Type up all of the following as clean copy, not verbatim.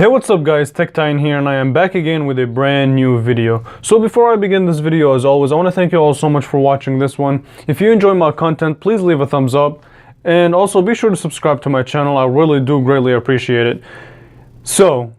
Hey, what's up guys, TechTime here, and I am back again with a brand new video. So before I begin this video, as always, I want to thank you all so much for watching this one. If you enjoy my content, please leave a thumbs up, and also be sure to subscribe to my channel. I really do greatly appreciate it. So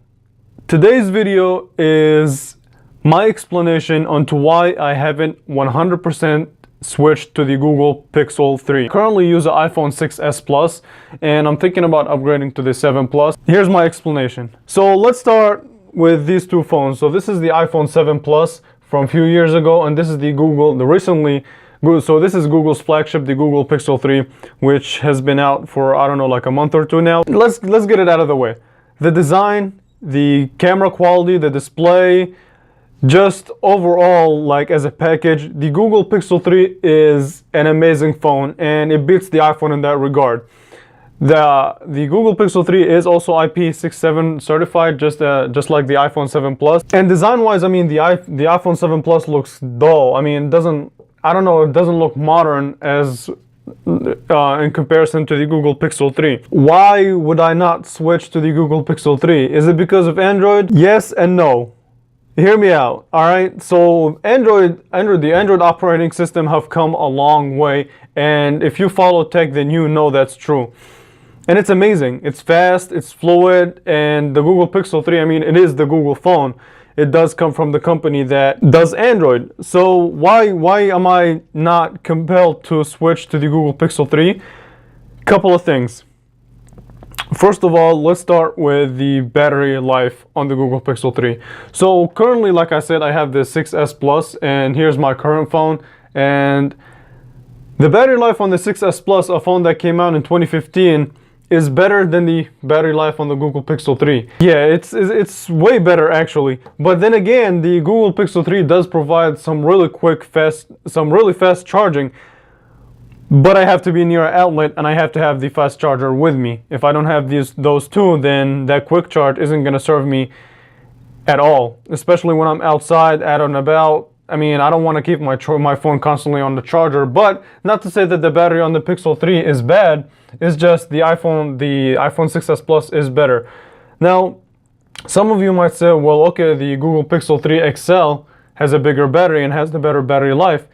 today's video is my explanation onto why I haven't 100% switched to the Google Pixel 3. I currently use an iPhone 6s Plus, and I'm thinking about upgrading to the 7 Plus. Here's my explanation. So let's start with these two phones. So this is the iPhone 7 Plus from a few years ago, and this is the so this is Google's flagship, the Google Pixel 3, which has been out for, I don't know, like a month or two now. Let's get it out of the way. The design, the camera quality, the display, just overall, like as a package, the Google Pixel 3 is an amazing phone, and it beats the iPhone in that regard. The Google Pixel 3 is also IP67 certified, just like the iPhone 7 Plus. And design-wise, I mean, the iPhone 7 Plus looks dull. I mean, it doesn't look modern as in comparison to the Google Pixel 3. Why would I not switch to the Google Pixel 3? Is it because of Android? Yes and no. Hear me out, alright? So the Android operating system have come a long way, and if you follow tech, then you know that's true. And it's amazing. It's fast, it's fluid, and the Google Pixel 3, I mean, it is the Google phone. It does come from the company that does Android. So why am I not compelled to switch to the Google Pixel 3? Couple of things. First of all, let's start with the battery life on the Google Pixel 3. So currently, like I said, I have the 6s Plus, and here's my current phone. And the battery life on the 6s Plus, a phone that came out in 2015, is better than the battery life on the Google Pixel 3. Yeah, it's way better actually. But then again, the Google Pixel 3 does provide some really fast charging. But I have to be near an outlet, and I have to have the fast charger with me. If I don't have those two, then that quick charge isn't going to serve me at all, especially when I'm outside, out and about. I mean, I don't want to keep my phone constantly on the charger, but not to say that the battery on the Pixel 3 is bad. It's just the iPhone 6s Plus is better. Now, some of you might say, well, okay, the Google Pixel 3 XL has a bigger battery and has the better battery life.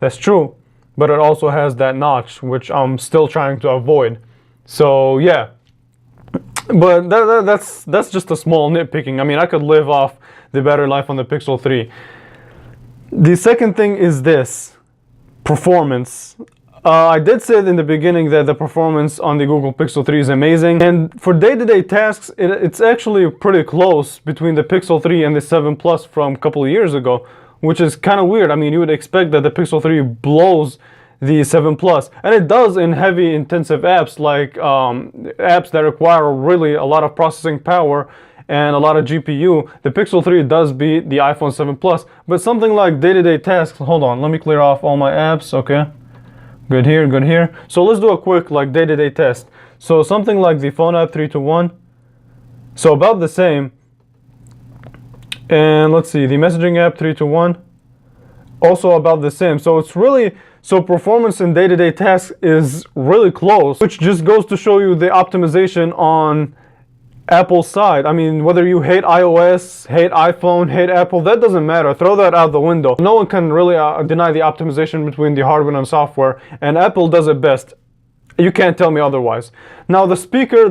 That's true. But it also has that notch, which I'm still trying to avoid. So yeah, but that's just a small nitpicking. I mean, I could live off the battery life on the Pixel 3. The second thing is this: performance. I did say in the beginning that the performance on the Google Pixel 3 is amazing, and for day-to-day tasks, it's actually pretty close between the Pixel 3 and the 7 Plus from a couple of years ago, which is kind of weird. I mean, you would expect that the Pixel 3 blows the 7 Plus, and it does in heavy intensive apps, like apps that require really a lot of processing power and a lot of GPU. The Pixel 3 does beat the iPhone 7 Plus, but something like day-to-day tasks, hold on, let me clear off all my apps. Okay, good here, good here. So let's do a quick like day-to-day test. So something like the phone app 321, so about the same. And let's see, the messaging app 321, also about the same. So it's really, so performance in day-to-day tasks is really close, which just goes to show you the optimization on Apple's side. I mean, whether you hate iOS, hate iPhone, hate Apple, that doesn't matter. Throw that out the window. No one can really deny the optimization between the hardware and software, and Apple does it best. You can't tell me otherwise. Now the speaker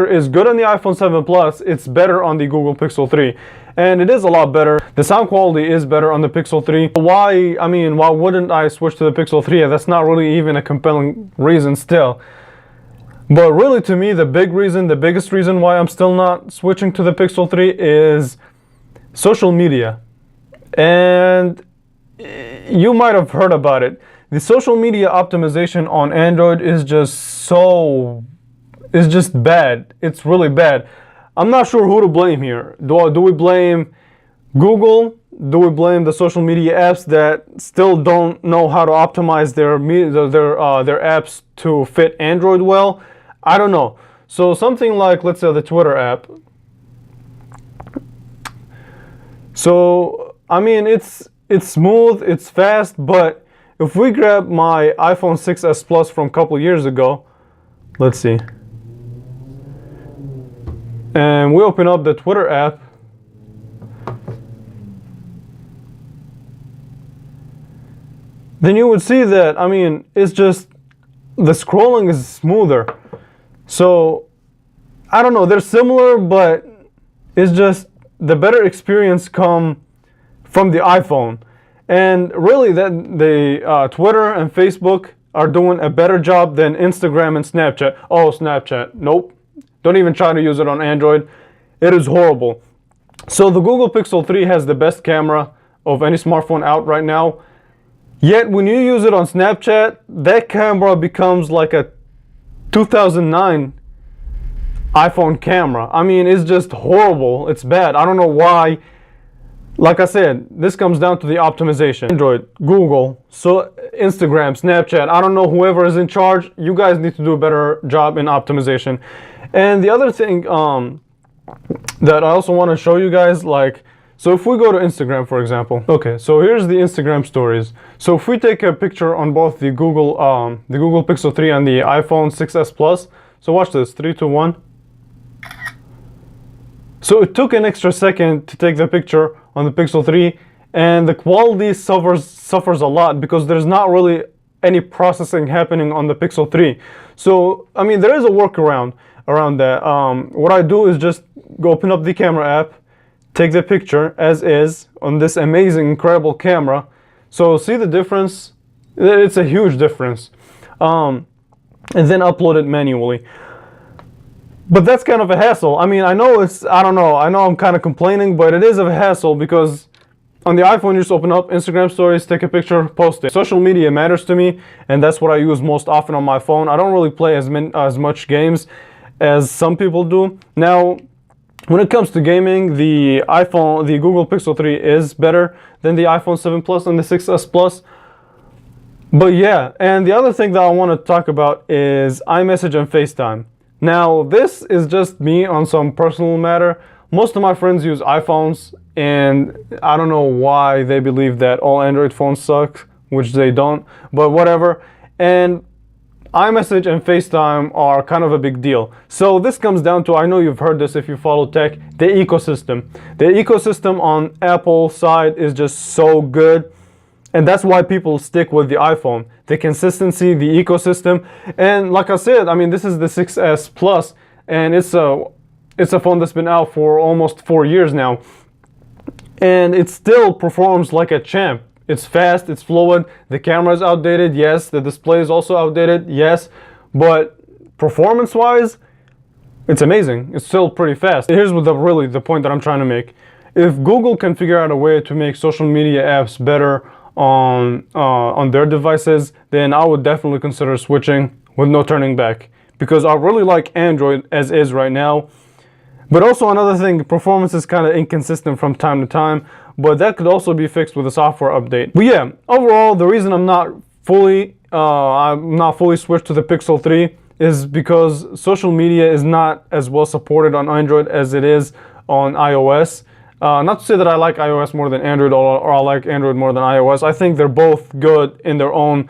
is good on the iPhone 7 Plus. It's better on the Google Pixel 3. And it is a lot better. The sound quality is better on the Pixel 3. Why wouldn't I switch to the Pixel 3? That's not really even a compelling reason still. But really, to me, the biggest reason why I'm still not switching to the Pixel 3 is social media. And you might have heard about it. The social media optimization on Android is just bad. It's really bad. I'm not sure who to blame here. Do we blame Google? Do we blame the social media apps that still don't know how to optimize their apps to fit Android well? I don't know. So something like, let's say, the Twitter app. So I mean, it's smooth, it's fast, but if we grab my iPhone 6s Plus from a couple years ago, let's see. and we open up the Twitter app, then you would see that, I mean, it's just, the scrolling is smoother. So, I don't know, they're similar, but it's just the better experience come from the iPhone. And really, that the Twitter and Facebook are doing a better job than Instagram and Snapchat. Oh, Snapchat, nope. Don't even try to use it on Android. It is horrible. So the Google Pixel 3 has the best camera of any smartphone out right now. Yet when you use it on Snapchat, that camera becomes like a 2009 iPhone camera. I mean, it's just horrible. It's bad. I don't know why. Like I said, this comes down to the optimization. Android, Google, so Instagram, Snapchat, I don't know, whoever is in charge, you guys need to do a better job in optimization. And the other thing that I also want to show you guys, like, so if we go to Instagram, for example, okay, so here's the Instagram stories. So if we take a picture on both the Google Pixel 3 and the iPhone 6s Plus, so watch this, 3, 2, 1. So it took an extra second to take the picture on the Pixel 3, and the quality suffers a lot because there's not really any processing happening on the Pixel 3. So, I mean, there is a workaround around that. What I do is just go open up the camera app, take the picture as is on this amazing, incredible camera. So see the difference? It's a huge difference. And then upload it manually. But that's kind of a hassle. I mean, I know I don't know, I know I'm kind of complaining, but it is a hassle because on the iPhone you just open up Instagram stories, take a picture, post it. Social media matters to me, and that's what I use most often on my phone. I don't really play as much games as some people do. Now, when it comes to gaming, the Google Pixel 3 is better than the iPhone 7 Plus and the 6s Plus. But yeah, and the other thing that I want to talk about is iMessage and FaceTime. Now, this is just me on some personal matter. Most of my friends use iPhones, and I don't know why they believe that all Android phones suck, which they don't, but whatever. And iMessage and FaceTime are kind of a big deal. So this comes down to, I know you've heard this if you follow tech, the ecosystem. The ecosystem on Apple's side is just so good. And that's why people stick with the iPhone. The consistency, the ecosystem. And like I said, I mean, this is the 6s Plus, and it's a phone that's been out for almost 4 years now. And it still performs like a champ. It's fast, it's fluid, the camera is outdated, yes. The display is also outdated, yes. But performance-wise, it's amazing. It's still pretty fast. Here's what really the point that I'm trying to make. If Google can figure out a way to make social media apps better on their devices, then I would definitely consider switching with no turning back, because I really like Android as is right now. But also another thing, performance is kind of inconsistent from time to time, but that could also be fixed with a software update. But yeah, overall, the reason I'm not fully switched to the Pixel 3 is because social media is not as well supported on Android as it is on iOS. Not to say that I like iOS more than Android, or I like Android more than iOS. I think they're both good in their own,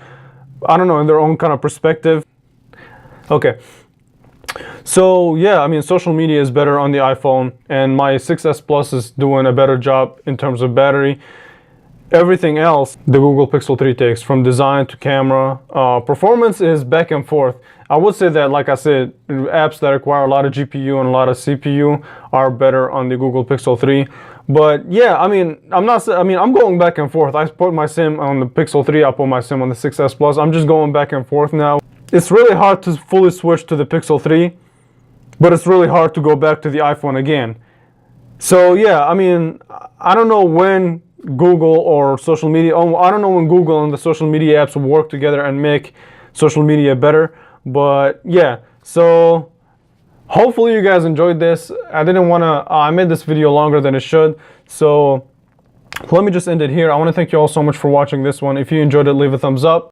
I don't know, in their own kind of perspective. Okay. So yeah, I mean, social media is better on the iPhone, and my 6s Plus is doing a better job in terms of battery. Everything else, the Google Pixel 3 takes, from design to camera. Performance is back and forth. I would say that, like I said, apps that require a lot of GPU and a lot of CPU are better on the Google Pixel 3. But yeah, I mean, I'm going back and forth. I put my SIM on the Pixel 3, I put my SIM on the 6s Plus. I'm just going back and forth now. It's really hard to fully switch to the Pixel 3, but it's really hard to go back to the iPhone again. So yeah, I mean, I don't know when Google or social media, I don't know when Google and the social media apps will work together and make social media better. But yeah, so hopefully you guys enjoyed this. I made this video longer than it should, so let me just end it here. I want to thank you all so much for watching this one. If you enjoyed it, leave a thumbs up.